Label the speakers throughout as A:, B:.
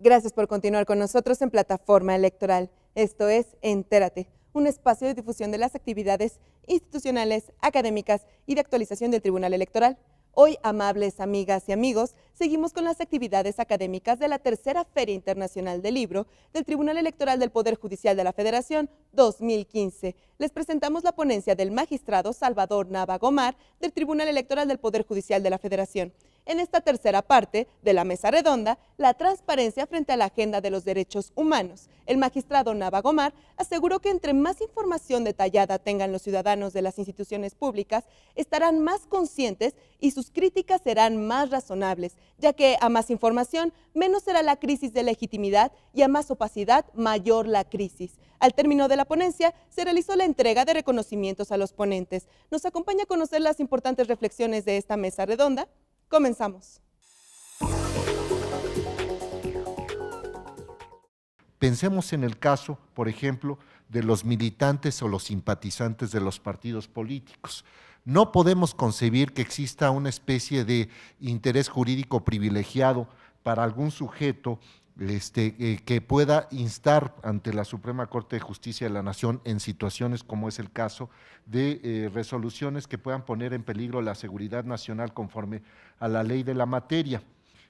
A: Gracias por continuar con nosotros en Plataforma Electoral. Esto es Entérate, un espacio de difusión de las actividades institucionales, académicas y de actualización del Tribunal Electoral. Hoy, amables amigas y amigos, seguimos con las actividades académicas de la tercera Feria Internacional del Libro del Tribunal Electoral del Poder Judicial de la Federación 2015. Les presentamos la ponencia del magistrado Salvador Nava Gomar del Tribunal Electoral del Poder Judicial de la Federación. En esta tercera parte de la mesa redonda, la transparencia frente a la agenda de los derechos humanos. El magistrado Nava Gomar aseguró que entre más información detallada tengan los ciudadanos de las instituciones públicas, estarán más conscientes y sus críticas serán más razonables, ya que a más información, menos será la crisis de legitimidad y a más opacidad, mayor la crisis. Al término de la ponencia, se realizó la entrega de reconocimientos a los ponentes. ¿Nos acompaña a conocer las importantes reflexiones de esta mesa redonda? Comenzamos.
B: Pensemos en el caso, por ejemplo, de los militantes o los simpatizantes de los partidos políticos. No podemos concebir que exista una especie de interés jurídico privilegiado para algún sujeto que pueda instar ante la Suprema Corte de Justicia de la Nación en situaciones como es el caso de resoluciones que puedan poner en peligro la seguridad nacional conforme a la ley de la materia,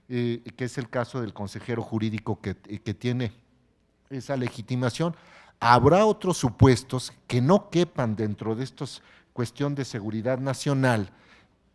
B: que es el caso del consejero jurídico que tiene esa legitimación. Habrá otros supuestos que no quepan dentro de estos cuestión de seguridad nacional.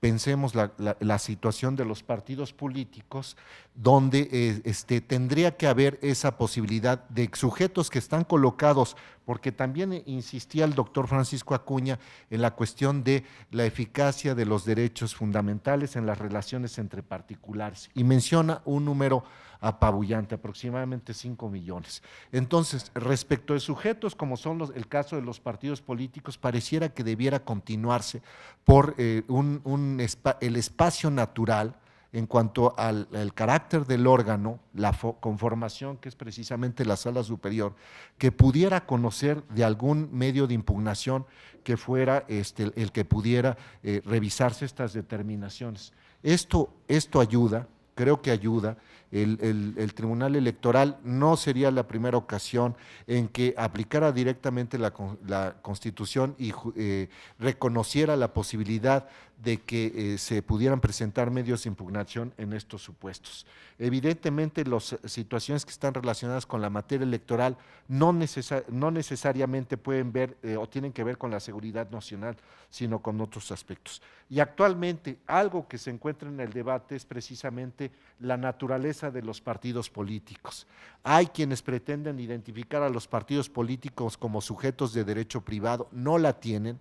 B: Pensemos la situación de los partidos políticos, donde tendría que haber esa posibilidad de sujetos que están colocados, porque también insistía el doctor Francisco Acuña en la cuestión de la eficacia de los derechos fundamentales en las relaciones entre particulares, y menciona un número apabullante, aproximadamente 5 millones. Entonces, respecto de sujetos como son el caso de los partidos políticos, pareciera que debiera continuarse por el espacio natural en cuanto al carácter del órgano, la conformación, que es precisamente la sala superior, que pudiera conocer de algún medio de impugnación que fuera el que pudiera revisarse estas determinaciones. Esto ayuda. Creo que ayuda. El Tribunal Electoral no sería la primera ocasión en que aplicara directamente la Constitución y reconociera la posibilidad de que se pudieran presentar medios de impugnación en estos supuestos. Evidentemente, las situaciones que están relacionadas con la materia electoral no necesariamente pueden ver o tienen que ver con la seguridad nacional, sino con otros aspectos. Y actualmente, algo que se encuentra en el debate es precisamente la naturaleza de los partidos políticos. Hay quienes pretenden identificar a los partidos políticos como sujetos de derecho privado, no la tienen,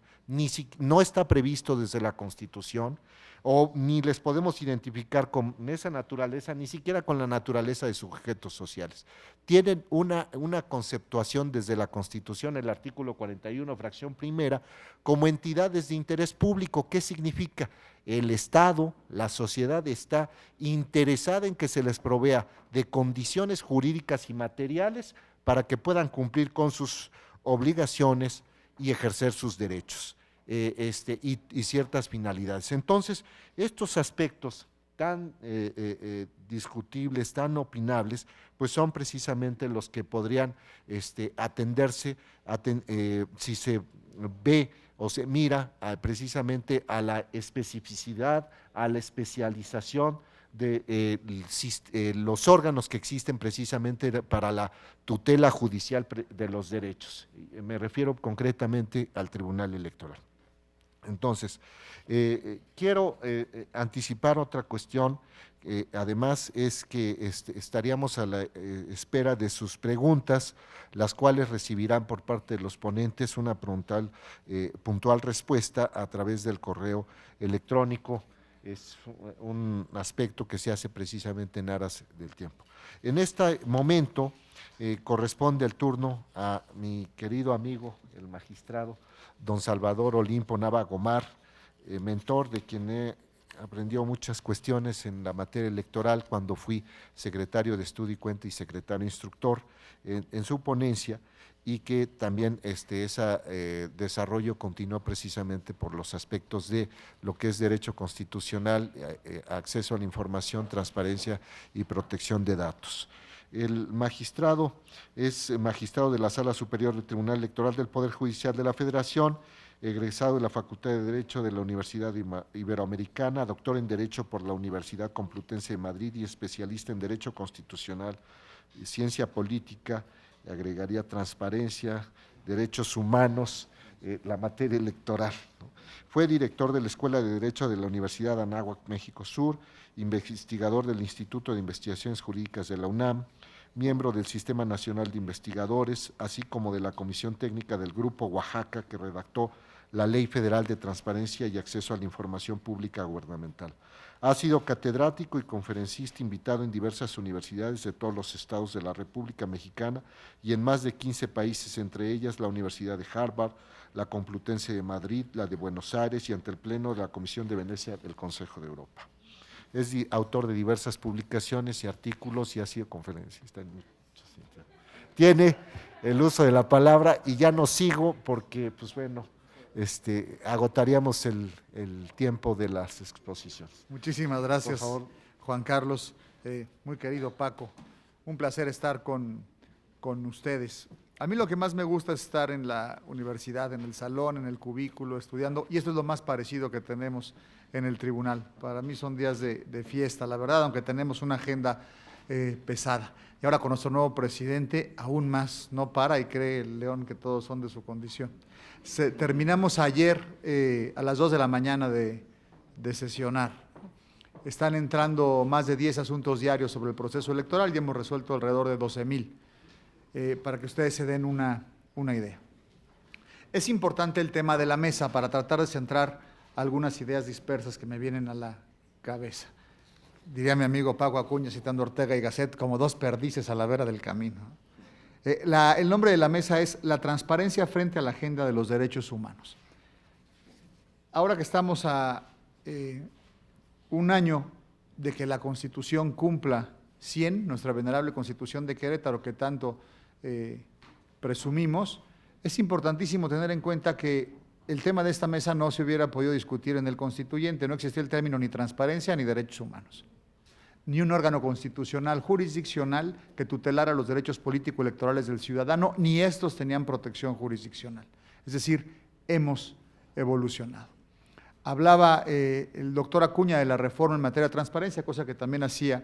B: no está previsto desde la Constitución, ni les podemos identificar con esa naturaleza, ni siquiera con la naturaleza de sujetos sociales. Tienen una conceptuación desde la Constitución, el artículo 41, fracción primera, como entidades de interés público. ¿Qué significa? El Estado, la sociedad está interesada en que se les provea de condiciones jurídicas y materiales para que puedan cumplir con sus obligaciones y ejercer sus derechos y ciertas finalidades. Entonces, estos aspectos tan discutibles, tan opinables, pues son precisamente los que podrían atenderse si se ve o se mira precisamente a la especificidad, a la especialización de los órganos que existen precisamente para la tutela judicial de los derechos. Me refiero concretamente al Tribunal Electoral. Entonces, quiero anticipar otra cuestión, además es que estaríamos a la espera de sus preguntas, las cuales recibirán por parte de los ponentes una puntual respuesta a través del correo electrónico es un aspecto que se hace precisamente en aras del tiempo. En este momento corresponde el turno a mi querido amigo, el magistrado don Salvador Olimpo Nava Gomar, mentor de quien he aprendido muchas cuestiones en la materia electoral cuando fui secretario de Estudio y Cuenta y secretario instructor en su ponencia, y que también ese desarrollo continuó precisamente por los aspectos de lo que es derecho constitucional, acceso a la información, transparencia y protección de datos. El magistrado es magistrado de la Sala Superior del Tribunal Electoral del Poder Judicial de la Federación, egresado de la Facultad de Derecho de la Universidad Iberoamericana, doctor en Derecho por la Universidad Complutense de Madrid y especialista en Derecho Constitucional, Ciencia Política, agregaría transparencia, derechos humanos, la materia electoral, ¿no? Fue director de la Escuela de Derecho de la Universidad Anáhuac, México Sur, investigador del Instituto de Investigaciones Jurídicas de la UNAM, miembro del Sistema Nacional de Investigadores, así como de la Comisión Técnica del Grupo Oaxaca, que redactó la Ley Federal de Transparencia y Acceso a la Información Pública Gubernamental. Ha sido catedrático y conferencista invitado en diversas universidades de todos los estados de la República Mexicana y en más de 15 países, entre ellas la Universidad de Harvard, la Complutense de Madrid, la de Buenos Aires y ante el Pleno de la Comisión de Venecia del Consejo de Europa. Es autor de diversas publicaciones y artículos y ha sido conferencista en muchos sitios. Tiene el uso de la palabra y ya no sigo porque, pues bueno, agotaríamos el tiempo de las exposiciones.
C: Muchísimas gracias, Juan Carlos. Muy querido Paco, un placer estar con ustedes. A mí lo que más me gusta es estar en la universidad, en el salón, en el cubículo, estudiando, y esto es lo más parecido que tenemos en el tribunal. Para mí son días de fiesta, la verdad, aunque tenemos una agenda pesada. Y ahora con nuestro nuevo presidente, aún más, no para y cree el león que todos son de su condición. Terminamos ayer a las 2 de la mañana de sesionar. Están entrando más de 10 asuntos diarios sobre el proceso electoral y hemos resuelto alrededor de 12,000, para que ustedes se den una idea. Es importante el tema de la mesa para tratar de centrar algunas ideas dispersas que me vienen a la cabeza. Diría mi amigo Paco Acuña, citando Ortega y Gasset, como dos perdices a la vera del camino. El nombre de la mesa es La transparencia frente a la agenda de los derechos humanos. Ahora que estamos a un año de que la Constitución cumpla 100, nuestra venerable Constitución de Querétaro, que tanto presumimos, es importantísimo tener en cuenta que el tema de esta mesa no se hubiera podido discutir en el constituyente, no existía el término ni transparencia ni derechos humanos, ni un órgano constitucional jurisdiccional que tutelara los derechos político-electorales del ciudadano, ni estos tenían protección jurisdiccional. Es decir, hemos evolucionado. Hablaba el doctor Acuña de la reforma en materia de transparencia, cosa que también hacía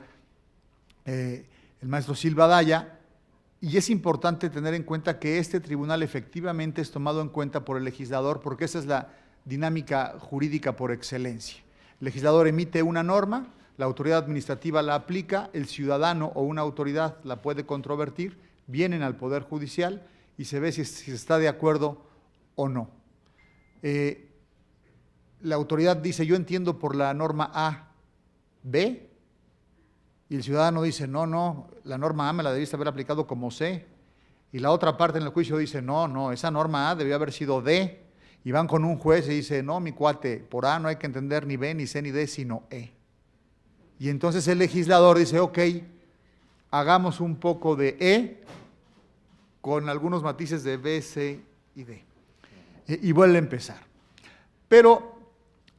C: el maestro Silva Daya, y es importante tener en cuenta que este tribunal efectivamente es tomado en cuenta por el legislador, porque esa es la dinámica jurídica por excelencia. El legislador emite una norma, la autoridad administrativa la aplica, el ciudadano o una autoridad la puede controvertir, vienen al Poder Judicial y se ve si se está de acuerdo o no. La autoridad dice, yo entiendo por la norma A, B, y el ciudadano dice, no, la norma A me la debiste haber aplicado como C, y la otra parte en el juicio dice, no, esa norma A debió haber sido D, y van con un juez y dice, no, mi cuate, por A no hay que entender ni B, ni C, ni D, sino E. Y entonces el legislador dice, ok, hagamos un poco de E con algunos matices de B, C y D. Y vuelve a empezar. Pero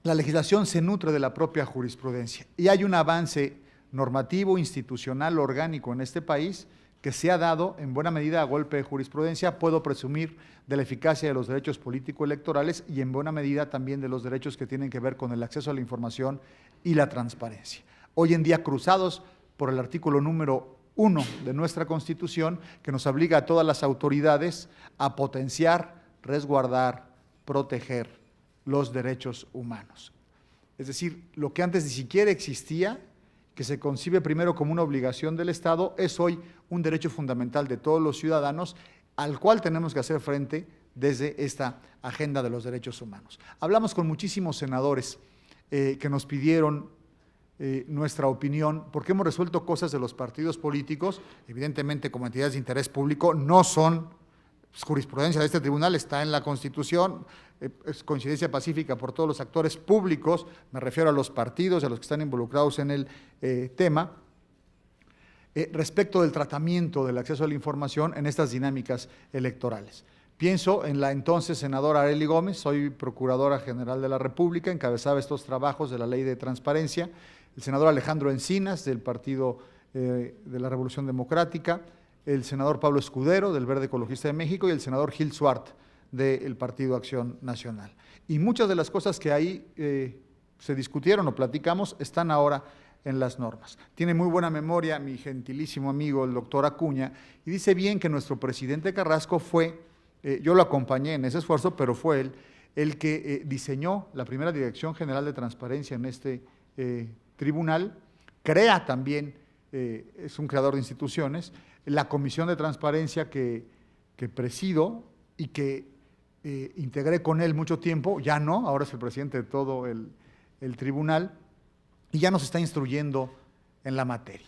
C: la legislación se nutre de la propia jurisprudencia y hay un avance normativo, institucional, orgánico en este país que se ha dado en buena medida a golpe de jurisprudencia. Puedo presumir de la eficacia de los derechos político-electorales y en buena medida también de los derechos que tienen que ver con el acceso a la información y la transparencia. Hoy en día cruzados por el artículo número 1 de nuestra Constitución, que nos obliga a todas las autoridades a potenciar, resguardar, proteger los derechos humanos. Es decir, lo que antes ni siquiera existía, que se concibe primero como una obligación del Estado, es hoy un derecho fundamental de todos los ciudadanos, al cual tenemos que hacer frente desde esta agenda de los derechos humanos. Hablamos con muchísimos senadores que nos pidieron nuestra opinión, porque hemos resuelto cosas de los partidos políticos, evidentemente como entidades de interés público, no son jurisprudencia de este tribunal, está en la Constitución, es coincidencia pacífica por todos los actores públicos, me refiero a los partidos, a los que están involucrados en el tema, respecto del tratamiento del acceso a la información en estas dinámicas electorales. Pienso en la entonces senadora Arely Gómez, soy Procuradora General de la República, encabezaba estos trabajos de la Ley de Transparencia, el senador Alejandro Encinas, del Partido de la Revolución Democrática, el senador Pablo Escudero, del Verde Ecologista de México, y el senador Gil Suart, del Partido Acción Nacional. Y muchas de las cosas que ahí se discutieron o platicamos están ahora en las normas. Tiene muy buena memoria mi gentilísimo amigo, el doctor Acuña, y dice bien que nuestro presidente Carrasco fue, yo lo acompañé en ese esfuerzo, pero fue él el que diseñó la primera Dirección General de Transparencia en este tribunal, crea también, es un creador de instituciones, la Comisión de Transparencia que presido y que integré con él mucho tiempo, ya no, ahora es el presidente de todo el tribunal, y ya nos está instruyendo en la materia.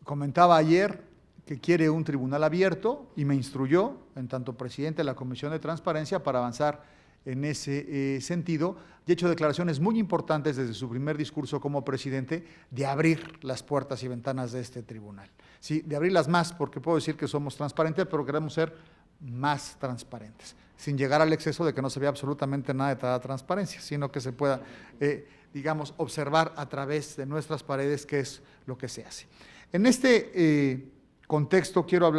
C: Comentaba ayer que quiere un tribunal abierto y me instruyó, en tanto presidente de la Comisión de Transparencia, para avanzar en ese sentido, y ha hecho declaraciones muy importantes desde su primer discurso como presidente de abrir las puertas y ventanas de este tribunal. Sí, de abrirlas más, porque puedo decir que somos transparentes, pero queremos ser más transparentes, sin llegar al exceso de que no se vea absolutamente nada de toda transparencia, sino que se pueda, digamos, observar a través de nuestras paredes qué es lo que se hace. En este contexto quiero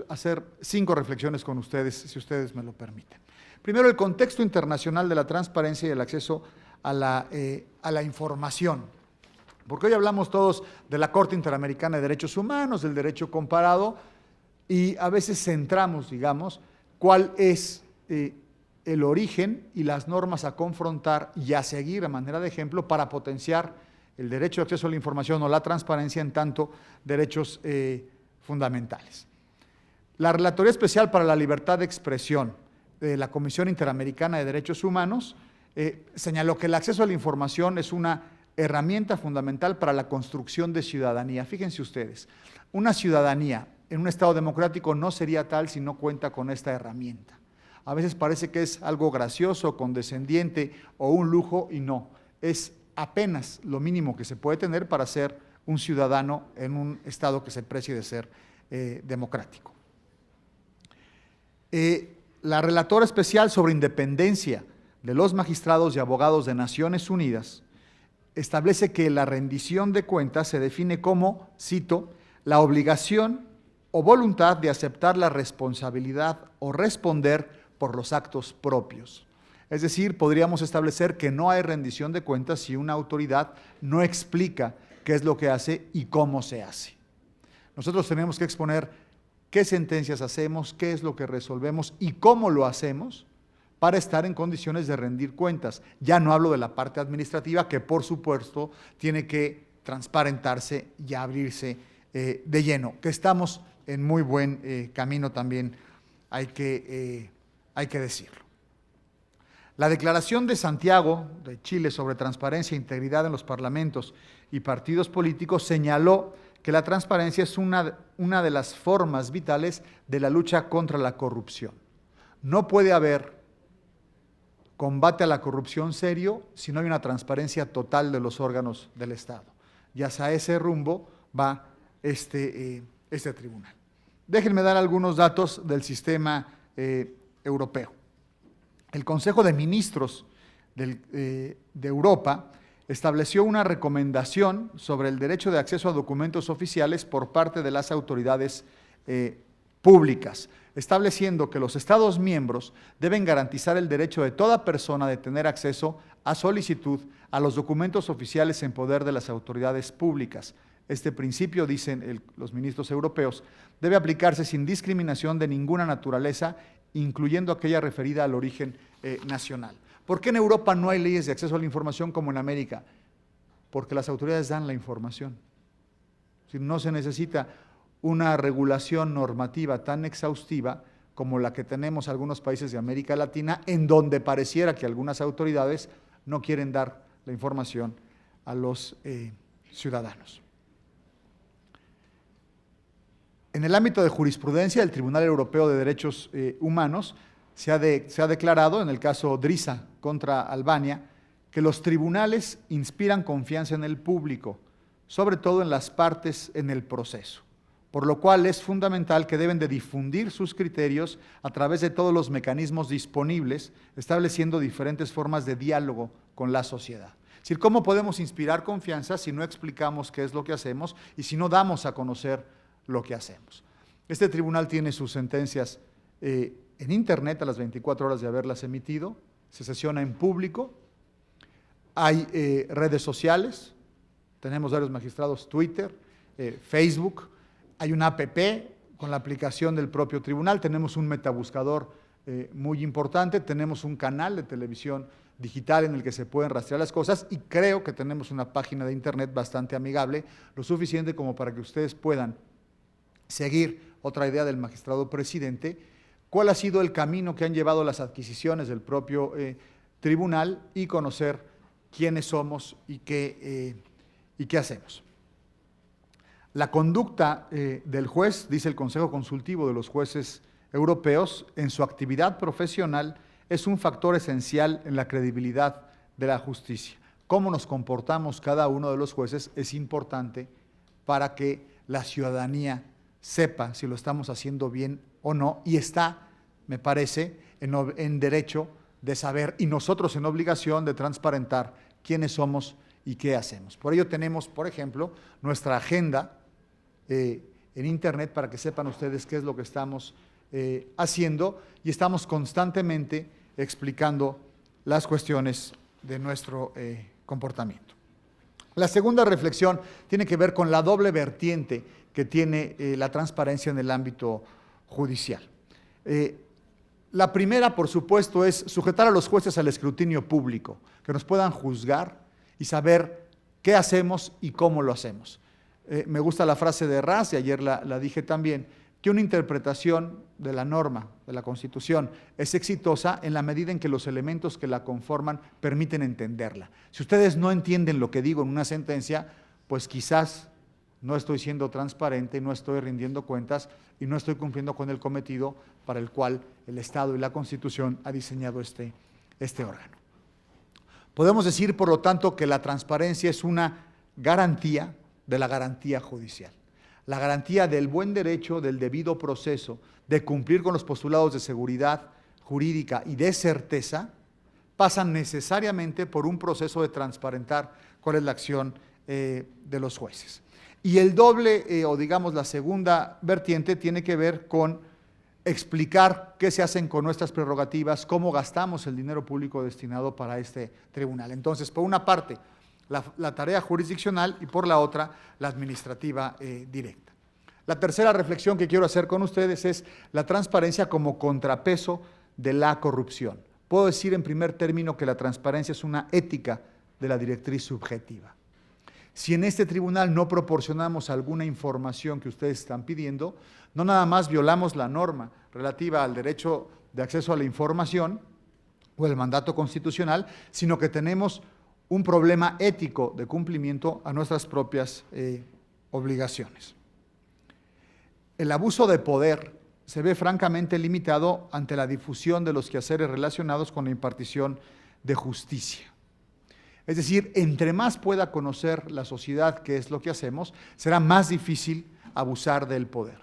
C: hacer 5 reflexiones con ustedes, si ustedes me lo permiten. Primero, el contexto internacional de la transparencia y el acceso a la información, porque hoy hablamos todos de la Corte Interamericana de Derechos Humanos, del derecho comparado, y a veces centramos, digamos, cuál es el origen y las normas a confrontar y a seguir a manera de ejemplo para potenciar el derecho de acceso a la información o la transparencia en tanto derechos fundamentales. La Relatoría Especial para la Libertad de Expresión de la Comisión Interamericana de Derechos Humanos señaló que el acceso a la información es una herramienta fundamental para la construcción de ciudadanía. Fíjense ustedes, una ciudadanía en un Estado democrático no sería tal si no cuenta con esta herramienta. A veces parece que es algo gracioso, condescendiente o un lujo, y no, es apenas lo mínimo que se puede tener para ser un ciudadano en un Estado que se precie de ser democrático. La relatora especial sobre independencia de los magistrados y abogados de Naciones Unidas establece que la rendición de cuentas se define como, cito, la obligación o voluntad de aceptar la responsabilidad o responder por los actos propios. Es decir, podríamos establecer que no hay rendición de cuentas si una autoridad no explica qué es lo que hace y cómo se hace. Nosotros tenemos que exponer qué sentencias hacemos, qué es lo que resolvemos y cómo lo hacemos para estar en condiciones de rendir cuentas. Ya no hablo de la parte administrativa, que por supuesto tiene que transparentarse y abrirse de lleno, que estamos en muy buen camino también, hay que decirlo. La Declaración de Santiago de Chile sobre transparencia e integridad en los parlamentos y partidos políticos señaló que la transparencia es una de las formas vitales de la lucha contra la corrupción. No puede haber combate a la corrupción serio si no hay una transparencia total de los órganos del Estado. Y hacia ese rumbo va este tribunal. Déjenme dar algunos datos del sistema europeo. El Consejo de Ministros de Europa estableció una recomendación sobre el derecho de acceso a documentos oficiales por parte de las autoridades públicas, estableciendo que los Estados miembros deben garantizar el derecho de toda persona de tener acceso a solicitud a los documentos oficiales en poder de las autoridades públicas. Este principio, dicen los ministros europeos, debe aplicarse sin discriminación de ninguna naturaleza, incluyendo aquella referida al origen nacional. ¿Por qué en Europa no hay leyes de acceso a la información como en América? Porque las autoridades dan la información. No se necesita una regulación normativa tan exhaustiva como la que tenemos en algunos países de América Latina, en donde pareciera que algunas autoridades no quieren dar la información a los ciudadanos. En el ámbito de jurisprudencia, el Tribunal Europeo de Derechos Humanos se ha declarado, en el caso Drisa contra Albania, que los tribunales inspiran confianza en el público, sobre todo en las partes en el proceso, por lo cual es fundamental que deben de difundir sus criterios a través de todos los mecanismos disponibles, estableciendo diferentes formas de diálogo con la sociedad. Es decir, ¿cómo podemos inspirar confianza si no explicamos qué es lo que hacemos y si no damos a conocer lo que hacemos? Este tribunal tiene sus sentencias en internet a las 24 horas de haberlas emitido, se sesiona en público, hay redes sociales, tenemos varios magistrados, Twitter, Facebook, hay una app con la aplicación del propio tribunal, tenemos un metabuscador muy importante, tenemos un canal de televisión digital en el que se pueden rastrear las cosas y creo que tenemos una página de internet bastante amigable, lo suficiente como para que ustedes puedan seguir otra idea del magistrado presidente, cuál ha sido el camino que han llevado las adquisiciones del propio tribunal y conocer quiénes somos y qué hacemos. La conducta del juez, dice el Consejo Consultivo de los Jueces Europeos, en su actividad profesional es un factor esencial en la credibilidad de la justicia. Cómo nos comportamos cada uno de los jueces es importante para que la ciudadanía sepa si lo estamos haciendo bien o no y está, me parece, en derecho de saber y nosotros en obligación de transparentar quiénes somos y qué hacemos. Por ello tenemos, por ejemplo, nuestra agenda en internet para que sepan ustedes qué es lo que estamos haciendo y estamos constantemente explicando las cuestiones de nuestro comportamiento. La segunda reflexión tiene que ver con la doble vertiente que tiene la transparencia en el ámbito judicial. La primera, por supuesto, es sujetar a los jueces al escrutinio público, que nos puedan juzgar y saber qué hacemos y cómo lo hacemos. Me gusta la frase de Raz, y ayer la dije también, que una interpretación de la norma, de la Constitución, es exitosa en la medida en que los elementos que la conforman permiten entenderla. Si ustedes no entienden lo que digo en una sentencia, pues quizás no estoy siendo transparente, no estoy rindiendo cuentas y no estoy cumpliendo con el cometido para el cual el Estado y la Constitución ha diseñado este órgano. Podemos decir, por lo tanto, que la transparencia es una garantía de la garantía judicial. La garantía del buen derecho, del debido proceso, de cumplir con los postulados de seguridad jurídica y de certeza, pasan necesariamente por un proceso de transparentar cuál es la acción de los jueces. Y el doble, o digamos la segunda vertiente, tiene que ver con explicar qué se hacen con nuestras prerrogativas, cómo gastamos el dinero público destinado para este tribunal. Entonces, por una parte, la tarea jurisdiccional y por la otra, la administrativa directa. La tercera reflexión que quiero hacer con ustedes es la transparencia como contrapeso de la corrupción. Puedo decir en primer término que la transparencia es una ética de la directriz subjetiva. Si en este tribunal no proporcionamos alguna información que ustedes están pidiendo, no nada más violamos la norma relativa al derecho de acceso a la información o el mandato constitucional, sino que tenemos un problema ético de cumplimiento a nuestras propias obligaciones. El abuso de poder se ve francamente limitado ante la difusión de los quehaceres relacionados con la impartición de justicia. Es decir, entre más pueda conocer la sociedad qué es lo que hacemos, será más difícil abusar del poder.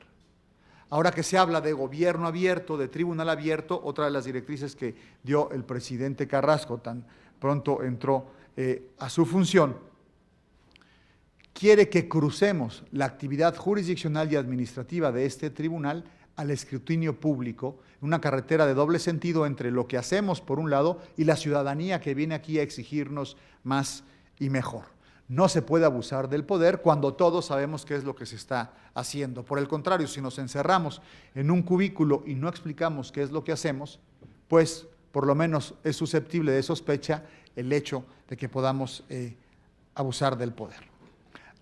C: Ahora que se habla de gobierno abierto, de tribunal abierto, otra de las directrices que dio el presidente Carrasco tan pronto entró a su función, quiere que crucemos la actividad jurisdiccional y administrativa de este tribunal al escrutinio público, una carretera de doble sentido entre lo que hacemos por un lado y la ciudadanía que viene aquí a exigirnos más y mejor. No se puede abusar del poder cuando todos sabemos qué es lo que se está haciendo. Por el contrario, si nos encerramos en un cubículo y no explicamos qué es lo que hacemos, pues por lo menos es susceptible de sospecha el hecho de que podamos abusar del poder.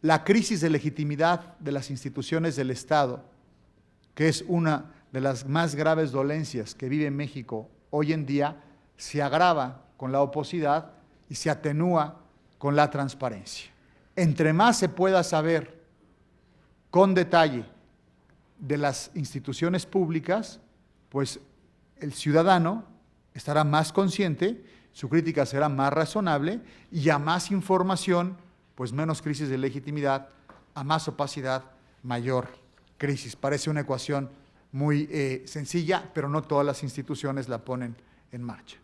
C: La crisis de legitimidad de las instituciones del Estado, que es una de las más graves dolencias que vive México hoy en día, se agrava con la oposidad y se atenúa con la transparencia. Entre más se pueda saber con detalle de las instituciones públicas, pues el ciudadano estará más consciente, su crítica será más razonable y a más información, pues menos crisis de legitimidad, a más opacidad, mayor crisis. Parece una ecuación muy sencilla, pero no todas las instituciones la ponen en marcha.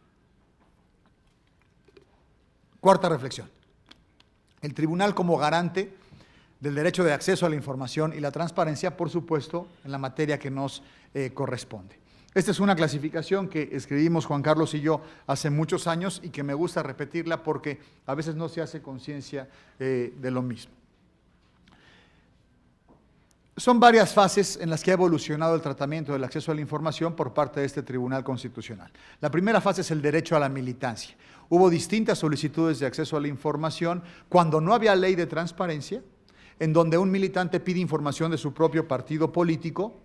C: Cuarta reflexión. El tribunal como garante del derecho de acceso a la información y la transparencia, por supuesto, en la materia que nos corresponde. Esta es una clasificación que escribimos Juan Carlos y yo hace muchos años y que me gusta repetirla porque a veces no se hace conciencia de lo mismo. Son varias fases en las que ha evolucionado el tratamiento del acceso a la información por parte de este Tribunal Constitucional. La primera fase es el derecho a la militancia. Hubo distintas solicitudes de acceso a la información cuando no había ley de transparencia, en donde un militante pide información de su propio partido político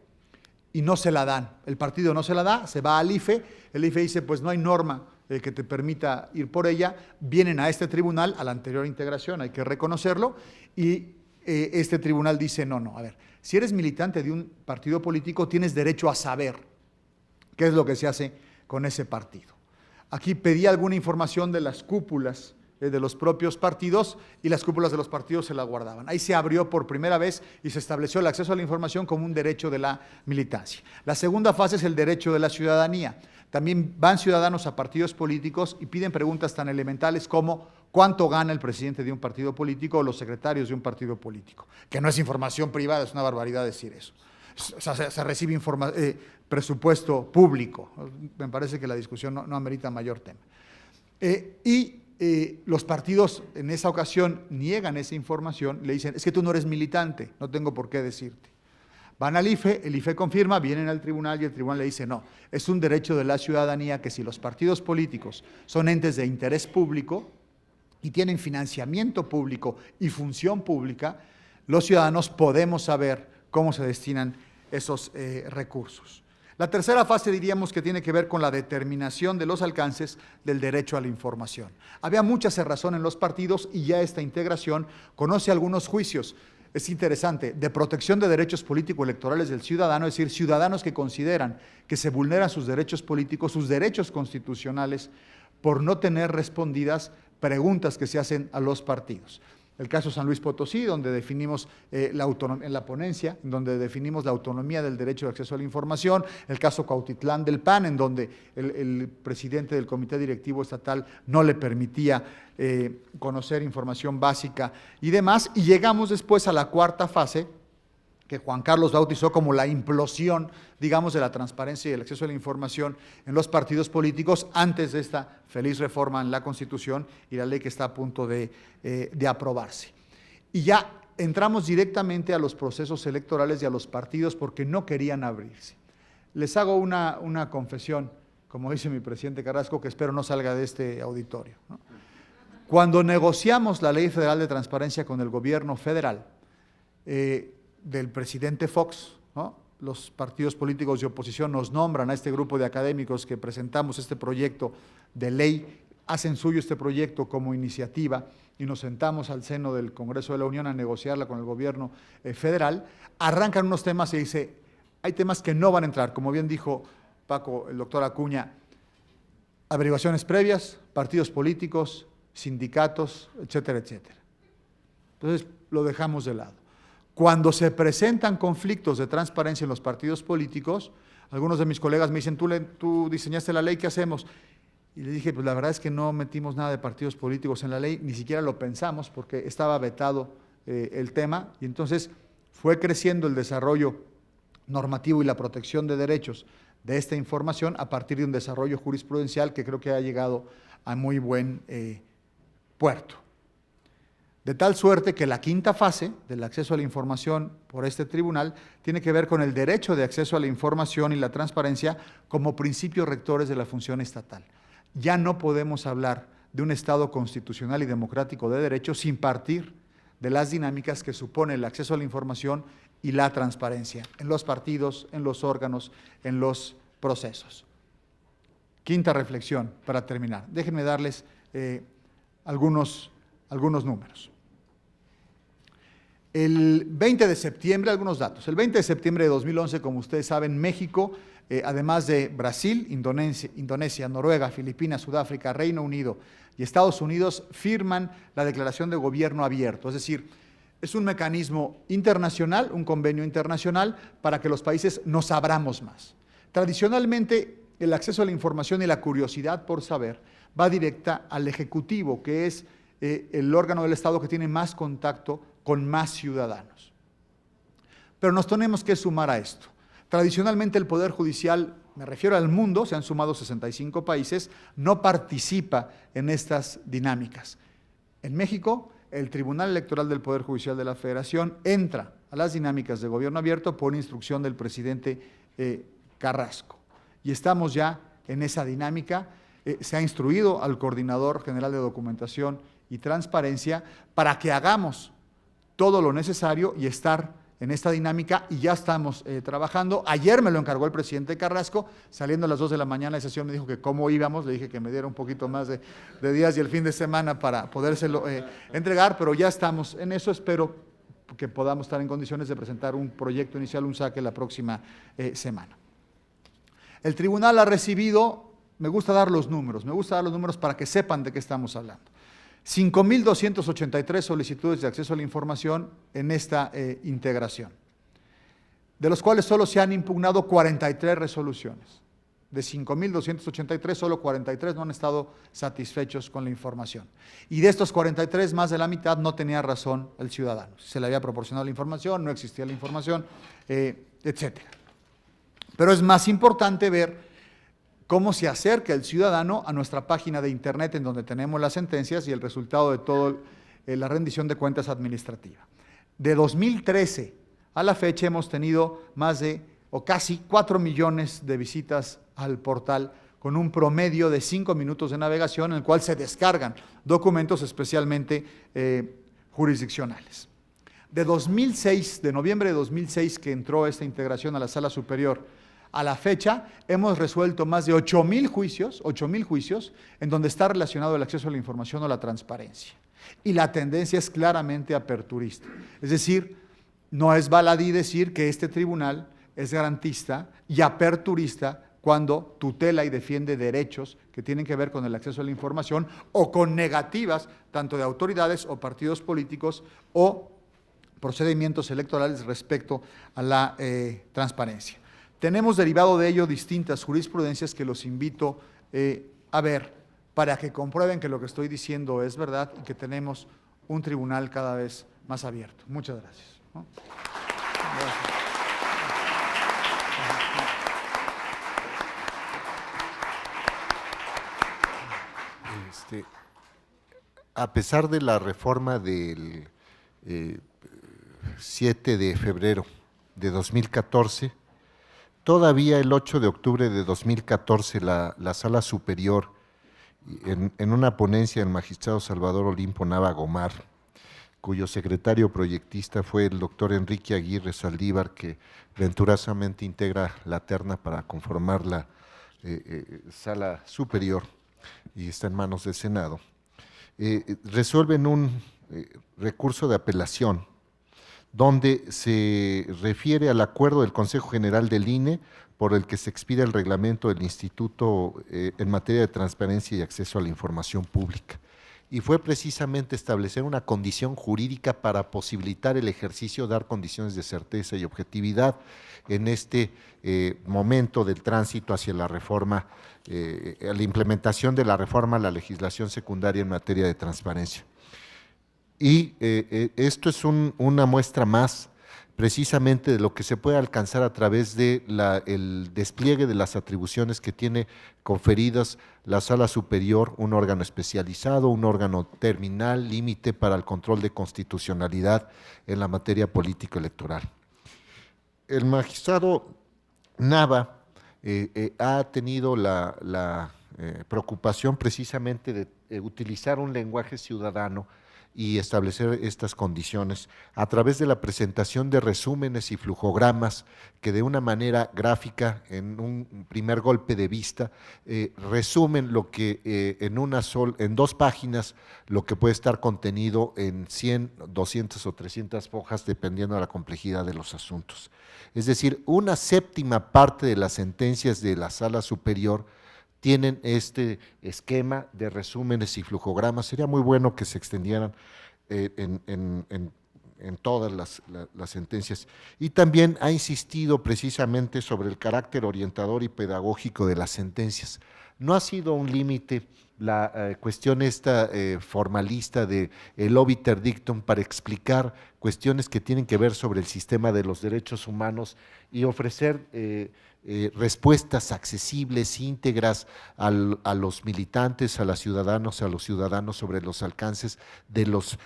C: y no se la dan. El partido no se la da, se va al IFE, el IFE dice, pues no hay norma que te permita ir por ella, vienen a este tribunal, a la anterior integración, hay que reconocerlo, y este tribunal dice, no, a ver, si eres militante de un partido político, tienes derecho a saber qué es lo que se hace con ese partido. Aquí pedí alguna información de las cúpulas de los propios partidos y las cúpulas de los partidos se la guardaban. Ahí se abrió por primera vez y se estableció el acceso a la información como un derecho de la militancia. La segunda fase es el derecho de la ciudadanía. También van ciudadanos a partidos políticos y piden preguntas tan elementales como ¿cuánto gana el presidente de un partido político o los secretarios de un partido político? Que no es información privada, es una barbaridad decir eso. O sea, se recibe presupuesto público. Me parece que la discusión no amerita mayor tema. Los partidos en esa ocasión niegan esa información, le dicen, es que tú no eres militante, no tengo por qué decirte. Van al IFE, el IFE confirma, vienen al tribunal y el tribunal le dice, no, es un derecho de la ciudadanía que si los partidos políticos son entes de interés público y tienen financiamiento público y función pública, los ciudadanos podemos saber cómo se destinan esos recursos. La tercera fase diríamos que tiene que ver con la determinación de los alcances del derecho a la información. Había mucha cerrazón en los partidos y ya esta integración conoce algunos juicios. Es interesante, de protección de derechos político-electorales del ciudadano, es decir, ciudadanos que consideran que se vulneran sus derechos políticos, sus derechos constitucionales, por no tener respondidas preguntas que se hacen a los partidos. El caso San Luis Potosí, donde definimos en la ponencia, donde definimos la autonomía del derecho de acceso a la información, el caso Cuautitlán del PAN, en donde el presidente del comité directivo estatal no le permitía conocer información básica y demás, y llegamos después a la cuarta fase, que Juan Carlos bautizó como la implosión, digamos, de la transparencia y el acceso a la información en los partidos políticos antes de esta feliz reforma en la Constitución y la ley que está a punto de aprobarse. Y ya entramos directamente a los procesos electorales y a los partidos porque no querían abrirse. Les hago una confesión, como dice mi presidente Carrasco, que espero no salga de este auditorio, ¿no? Cuando negociamos la Ley Federal de Transparencia con el gobierno federal, del presidente Fox, ¿no? Los partidos políticos de oposición nos nombran a este grupo de académicos que presentamos este proyecto de ley, hacen suyo este proyecto como iniciativa y nos sentamos al seno del Congreso de la Unión a negociarla con el gobierno federal, arrancan unos temas y dice, hay temas que no van a entrar, como bien dijo Paco, el doctor Acuña, averiguaciones previas, partidos políticos, sindicatos, etcétera, etcétera. Entonces, lo dejamos de lado. Cuando se presentan conflictos de transparencia en los partidos políticos, algunos de mis colegas me dicen, tú diseñaste la ley, ¿qué hacemos? Y le dije, pues la verdad es que no metimos nada de partidos políticos en la ley, ni siquiera lo pensamos porque estaba vetado el tema, y entonces fue creciendo el desarrollo normativo y la protección de derechos de esta información a partir de un desarrollo jurisprudencial que creo que ha llegado a muy buen puerto. De tal suerte que la quinta fase del acceso a la información por este tribunal tiene que ver con el derecho de acceso a la información y la transparencia como principios rectores de la función estatal. Ya no podemos hablar de un Estado constitucional y democrático de derecho sin partir de las dinámicas que supone el acceso a la información y la transparencia en los partidos, en los órganos, en los procesos. Quinta reflexión para terminar. Déjenme darles algunos números. El 20 de septiembre, algunos datos. El 20 de septiembre de 2011, como ustedes saben, México, además de Brasil, Indonesia, Noruega, Filipinas, Sudáfrica, Reino Unido y Estados Unidos, firman la Declaración de Gobierno Abierto. Es decir, es un mecanismo internacional, un convenio internacional para que los países nos abramos más. Tradicionalmente, el acceso a la información y la curiosidad por saber va directa al Ejecutivo, que es el órgano del Estado que tiene más contacto con más ciudadanos. Pero nos tenemos que sumar a esto. Tradicionalmente el Poder Judicial, me refiero al mundo, se han sumado 65 países, no participa en estas dinámicas. En México, el Tribunal Electoral del Poder Judicial de la Federación entra a las dinámicas de gobierno abierto por instrucción del presidente Carrasco. Y estamos ya en esa dinámica. Se ha instruido al Coordinador General de Documentación y Transparencia para que hagamos todo lo necesario y estar en esta dinámica, y ya estamos trabajando. Ayer me lo encargó el presidente Carrasco, saliendo a las 2 de la mañana de sesión me dijo que cómo íbamos, le dije que me diera un poquito más de días y el fin de semana para podérselo entregar, pero ya estamos en eso. Espero que podamos estar en condiciones de presentar un proyecto inicial, un saque la próxima semana. El tribunal ha recibido, me gusta dar los números para que sepan de qué estamos hablando. 5,283 solicitudes de acceso a la información en esta integración, de los cuales solo se han impugnado 43 resoluciones. De 5,283, solo 43 no han estado satisfechos con la información. Y de estos 43, más de la mitad no tenía razón el ciudadano. Se le había proporcionado la información, no existía la información, etcétera. Pero es más importante ver cómo se acerca el ciudadano a nuestra página de internet, en donde tenemos las sentencias y el resultado de toda la rendición de cuentas administrativa. De 2013 a la fecha hemos tenido más de, o casi 4 millones de visitas al portal, con un promedio de 5 minutos de navegación, en el cual se descargan documentos especialmente jurisdiccionales. De 2006, de noviembre de 2006, que entró esta integración a la Sala Superior, a la fecha hemos resuelto más de 8,000 juicios, en donde está relacionado el acceso a la información o la transparencia. Y la tendencia es claramente aperturista. Es decir, no es baladí decir que este tribunal es garantista y aperturista cuando tutela y defiende derechos que tienen que ver con el acceso a la información o con negativas tanto de autoridades o partidos políticos o procedimientos electorales respecto a la transparencia. Tenemos derivado de ello distintas jurisprudencias que los invito a ver para que comprueben que lo que estoy diciendo es verdad y que tenemos un tribunal cada vez más abierto. Muchas gracias. Gracias.
B: A pesar de la reforma del 7 de febrero de 2014, todavía el 8 de octubre de 2014 la Sala Superior, en una ponencia del magistrado Salvador Olimpo Nava Gomar, cuyo secretario proyectista fue el doctor Enrique Aguirre Saldívar, que venturosamente integra la terna para conformar la Sala Superior y está en manos del Senado, resuelven un recurso de apelación donde se refiere al acuerdo del Consejo General del INE por el que se expide el reglamento del Instituto en materia de transparencia y acceso a la información pública. Y fue precisamente establecer una condición jurídica para posibilitar el ejercicio, dar condiciones de certeza y objetividad en este momento del tránsito hacia la reforma, a la implementación de la reforma a la legislación secundaria en materia de transparencia. Y esto es una muestra más precisamente de lo que se puede alcanzar a través de el despliegue de las atribuciones que tiene conferidas la Sala Superior, un órgano especializado, un órgano terminal, límite para el control de constitucionalidad en la materia político-electoral. El magistrado Nava ha tenido la preocupación precisamente de utilizar un lenguaje ciudadano y establecer estas condiciones a través de la presentación de resúmenes y flujogramas que de una manera gráfica, en un primer golpe de vista, resumen lo que en 2 páginas, lo que puede estar contenido en 100, 200 o 300 hojas, dependiendo de la complejidad de los asuntos. Es decir, una séptima parte de las sentencias de la Sala Superior tienen este esquema de resúmenes y flujogramas. Sería muy bueno que se extendieran en todas las sentencias. Y también ha insistido precisamente sobre el carácter orientador y pedagógico de las sentencias. No ha sido un límite la cuestión esta formalista de el obiter dictum para explicar cuestiones que tienen que ver sobre el sistema de los derechos humanos y ofrecer respuestas accesibles, íntegras a los militantes, a los ciudadanos sobre los alcances de los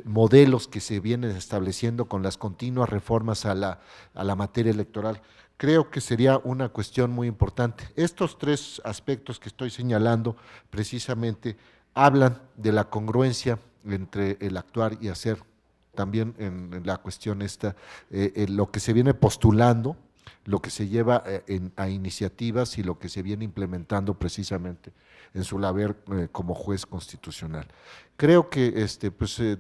B: modelos que se vienen estableciendo con las continuas reformas a la materia electoral. Creo que sería una cuestión muy importante. Estos 3 aspectos que estoy señalando precisamente hablan de la congruencia entre el actuar y hacer. También en la cuestión esta, lo que se viene postulando, lo que se lleva a iniciativas y lo que se viene implementando precisamente en su labor como juez constitucional. Creo que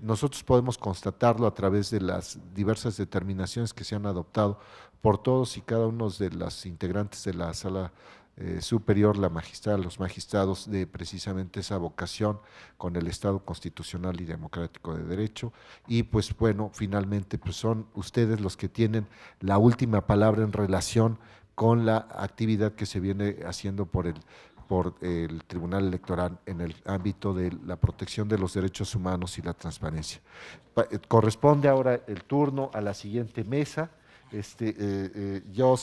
B: nosotros podemos constatarlo a través de las diversas determinaciones que se han adoptado por todos y cada uno de los integrantes de la Sala Superior, la magistrada, los magistrados, de precisamente esa vocación con el Estado constitucional y democrático de derecho. Y pues bueno, finalmente pues son ustedes los que tienen la última palabra en relación con la actividad que se viene haciendo por el Tribunal Electoral en el ámbito de la protección de los derechos humanos y la transparencia. Corresponde ahora el turno a la siguiente mesa. Yo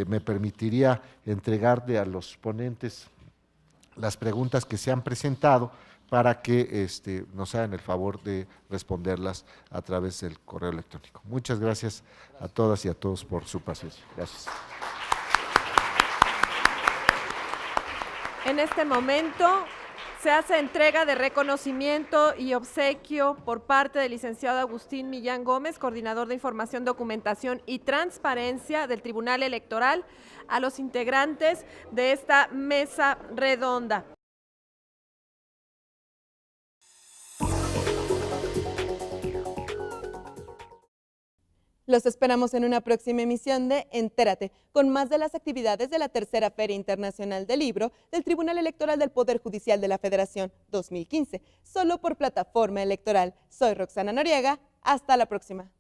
B: me permitiría entregarle a los ponentes las preguntas que se han presentado para que nos hagan el favor de responderlas a través del correo electrónico. Muchas gracias a todas y a todos por su paciencia. Gracias.
D: En este momento se hace entrega de reconocimiento y obsequio por parte del licenciado Agustín Millán Gómez, coordinador de Información, Documentación y Transparencia del Tribunal Electoral, a los integrantes de esta mesa redonda.
A: Los esperamos en una próxima emisión de Entérate, con más de las actividades de la Tercera Feria Internacional del Libro del Tribunal Electoral del Poder Judicial de la Federación 2015, solo por Plataforma Electoral. Soy Roxana Noriega, hasta la próxima.